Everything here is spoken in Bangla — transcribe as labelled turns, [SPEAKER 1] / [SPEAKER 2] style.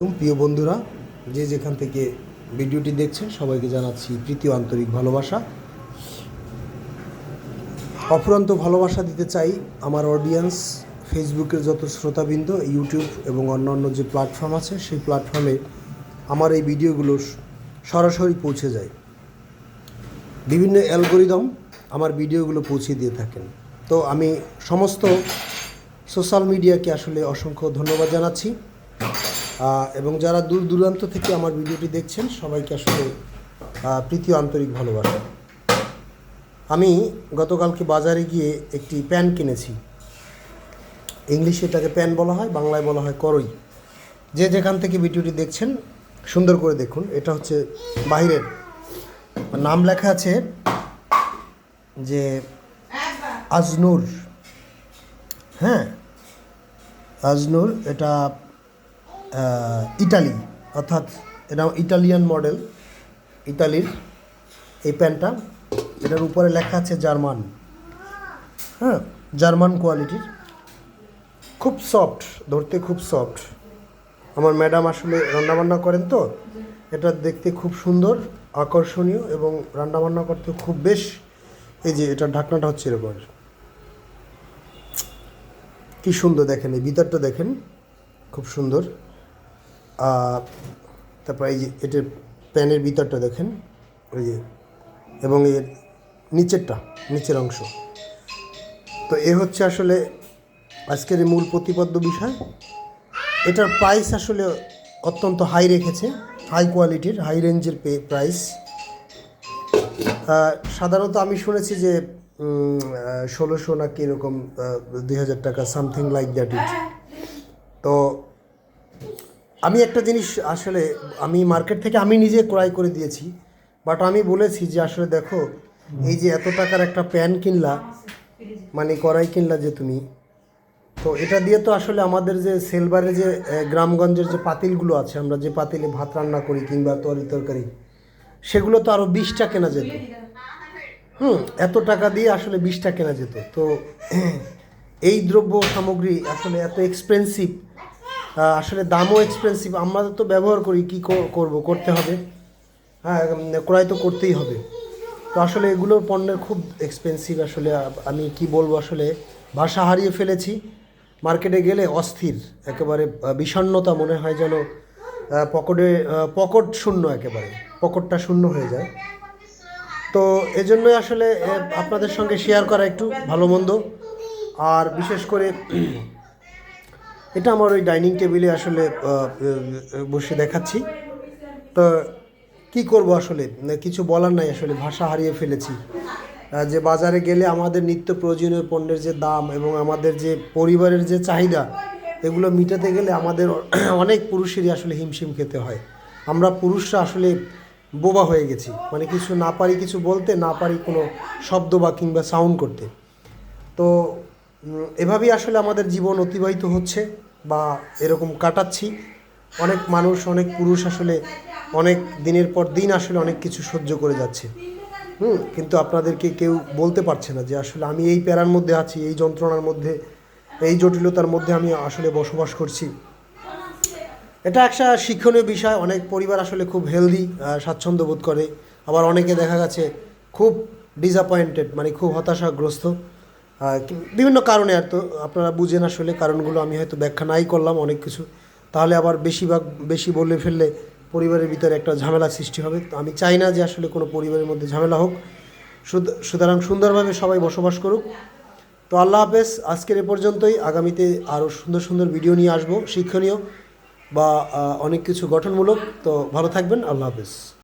[SPEAKER 1] প্রিয় বন্ধুরা, যে যেখান থেকে ভিডিওটি দেখছেন সবাইকে জানাচ্ছি প্রীতি ও আন্তরিক ভালোবাসা। অফুরন্ত ভালোবাসা দিতে চাই আমার অডিয়েন্স, ফেসবুকের যত শ্রোতাবৃন্দ, ইউটিউব এবং অন্যান্য যে প্ল্যাটফর্ম আছে সেই প্ল্যাটফর্মে আমার এই ভিডিওগুলো সরাসরি পৌঁছে যায়। বিভিন্ন অ্যালগোরিদম আমার ভিডিওগুলো পৌঁছে দিয়ে থাকেন। তো আমি সমস্ত সোশ্যাল মিডিয়াকে আসলে অসংখ্য ধন্যবাদ জানাচ্ছি এবং যারা দূর দূরান্ত থেকে আমার ভিডিওটি দেখছেন সবাইকে আসলে প্রীতি ও আন্তরিক ভালোবাসা। আমি গতকালকে বাজারে গিয়ে একটি প্যান কিনেছি। ইংলিশে এটাকে প্যান বলা হয়, বাংলায় বলা হয় করই। যে যেখান থেকে ভিডিওটি দেখছেন সুন্দর করে দেখুন। এটা হচ্ছে বাহিরের নাম লেখা আছে যে আজনুর। হ্যাঁ, আজনুর। এটা ইটালি, অর্থাৎ এটা ইটালিয়ান মডেল, ইতালির এই প্যান্টটা। এটার উপরে লেখা আছে জার্মান। হ্যাঁ, জার্মান কোয়ালিটির, খুব সফট, ধরতে খুব সফট। আমার ম্যাডাম আসলে রান্নাবান্না করেন, তো এটা দেখতে খুব সুন্দর, আকর্ষণীয় এবং রান্নাবান্না করতে খুব বেশ। এই যে এটা ঢাকনাটা হচ্ছে এরকম, কি সুন্দর দেখেন, এই ভিতরটা দেখেন, খুব সুন্দর। তারপর এই যে এটার প্যানের ভিতরটা দেখেন, ওই যে, এবং এর নিচের অংশ। তো এ হচ্ছে আসলে আজকের মূল প্রতিপাদ্য বিষয়। এটার প্রাইস আসলে অত্যন্ত হাই রেখেছে, হাই কোয়ালিটির, হাই রেঞ্জের প্রাইস। সাধারণত আমি শুনেছি যে 1600 নাকি এরকম 2000 টাকা, সামথিং লাইক দ্যাট ইট। তো আমি একটা জিনিস আসলে আমি মার্কেট থেকে আমি নিজে ক্রয় করে দিয়েছি, বাট আমি বলেছি যে আসলে দেখো, এই যে এত টাকার একটা প্যান কিনলা, মানে কড়াই কিনলা যে তুমি, তো এটা দিয়ে তো আসলে আমাদের যে সেলবারে যে গ্রামগঞ্জের যে পাতিলগুলো আছে, আমরা যে পাতিলে ভাত রান্না করি কিংবা তরকারি, সেগুলো তো আরও 20টা কেনা যেত। এত টাকা দিয়ে আসলে 20টা কেনা যেত। তো এই দ্রব্য সামগ্রী আসলে এত এক্সপেন্সিভ, আসলে দামও এক্সপেন্সিভ। আমরা তো ব্যবহার করি, কী করতে হবে, হ্যাঁ, ক্রয় তো করতেই হবে। তো আসলে এগুলোর পণ্যের খুব এক্সপেন্সিভ। আসলে আমি কি বলবো, আসলে ভাষা হারিয়ে ফেলেছি। মার্কেটে গেলে অস্থির, একেবারে বিষণ্ণতা, মনে হয় যেন পকেট শূন্য, একেবারে পকেটটা শূন্য হয়ে যায়। তো এজন্যই আসলে আপনাদের সঙ্গে শেয়ার করা একটু ভালো মন্দ। আর বিশেষ করে এটা আমার ওই ডাইনিং টেবিলে আসলে বসে দেখাচ্ছি। তো কি করব, আসলে কিছু বলার নাই, আসলে ভাষা হারিয়ে ফেলেছি। যে বাজারে গেলে আমাদের নিত্য প্রয়োজনীয় পণ্যের যে দাম এবং আমাদের যে পরিবারের যে চাহিদা, এগুলো মিটাতে গেলে আমাদের অনেক পুরুষেরই আসলে হিমশিম খেতে হয়। আমরা পুরুষরা আসলে বোবা হয়ে গেছি, মানে কিছু না পারি, কিছু বলতে না পারি, কোনো শব্দ বা কিংবা সাউন্ড করতে। তো এভাবেই আসলে আমাদের জীবন অতিবাহিত হচ্ছে বা এরকম কাটাচ্ছি। অনেক মানুষ, অনেক পুরুষ আসলে অনেক দিনের পর দিন আসলে অনেক কিছু সহ্য করে যাচ্ছে। কিন্তু আপনাদেরকে কেউ বলতে পারছে না যে আসলে আমি এই প্যারার মধ্যে আছি, এই যন্ত্রণার মধ্যে, এই জটিলতার মধ্যে আমি আসলে বসবাস করছি। এটা একটা শিক্ষণীয় বিষয়। অনেক পরিবার আসলে খুব হেলদি, স্বাচ্ছন্দ্য বোধ করে। আবার অনেকে দেখা গেছে খুব ডিসঅ্যাপয়েন্টেড, মানে খুব হতাশাগ্রস্ত, বিভিন্ন কারণে। আর তো আপনারা বুঝেন আসলে কারণগুলো, আমি হয়তো ব্যাখ্যা নাই করলাম অনেক কিছু, তাহলে আবার বেশি বলে ফেললে পরিবারের ভিতরে একটা ঝামেলা সৃষ্টি হবে। তো আমি চাই না যে আসলে কোনো পরিবারের মধ্যে ঝামেলা হোক। সুতরাং সুন্দরভাবে সবাই বসবাস করুক। তো আল্লাহ হাফেজ, আজকের এ পর্যন্তই। আগামীতে আরও সুন্দর সুন্দর ভিডিও নিয়ে আসবো, শিক্ষণীয় বা অনেক কিছু গঠনমূলক। তো ভালো থাকবেন, আল্লাহ হাফেজ।